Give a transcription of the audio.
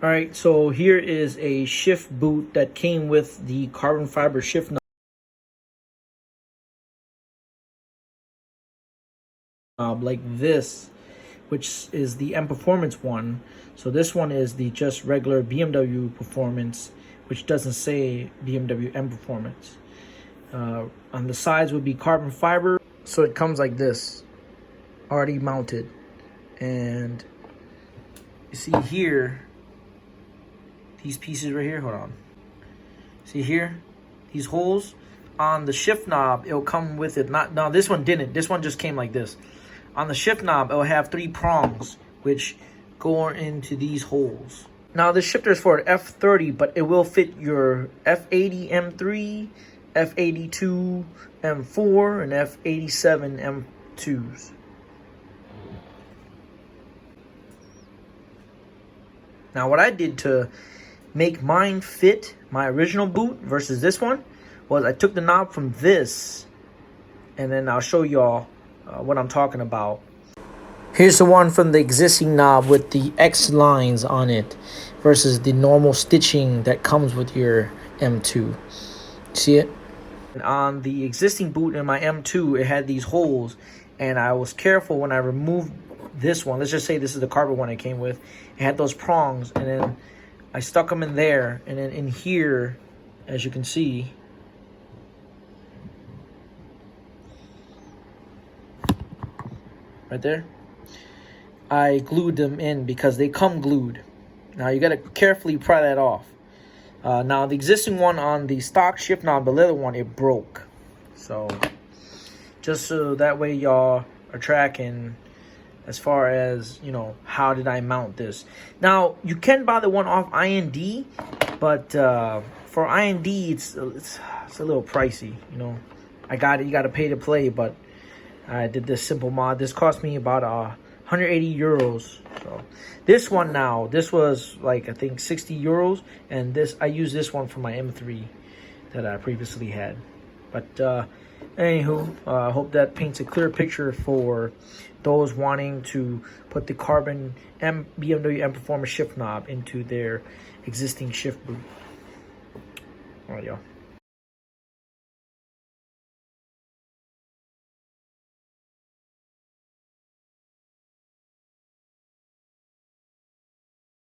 All right, so here is a shift boot that came with the carbon fiber shift knob like this, which is the M Performance one. So this one is the just regular BMW Performance, which doesn't say BMW M Performance. On the sides would be carbon fiber. So it comes like this, already mounted. And you see here, these pieces right here, hold on. See here, these holes on the shift knob, it'll come with it. No, this one didn't. This one just came like this. On the shift knob, it'll have 3 prongs, which go into these holes. Now this shifter is for an F30, but it will fit your F80 M3, F82 M4, and F87 M2s. Now what I did to make mine fit my original boot versus this one was I took the knob from this, and then I'll show y'all what I'm talking about. Here's the one from the existing knob with the X lines on it versus the normal stitching that comes with your M2. See it? And on the existing boot in my M2, it had these holes, and I was careful when I removed this one. Let's just say this is the carbon one it came with. It had those prongs, and then I stuck them in there, and then in here, as you can see, right there, I glued them in because they come glued. Now you gotta carefully pry that off. Now the existing one on the stock shift knob, the leather one, it broke. So just so that way y'all are tracking as far as, you know, how did I mount this. Now you can buy the one off IND, but for IND it's a little pricey, you know. I got it, you gotta pay to play, but I did this simple mod. This cost me about 180 euros. So this one now, this was like I think 60 euros, and this I used this one for my M3 that I previously had. But anywho, I hope that paints a clear picture for those wanting to put the carbon BMW M Performance shift knob into their existing shift boot. All right, y'all.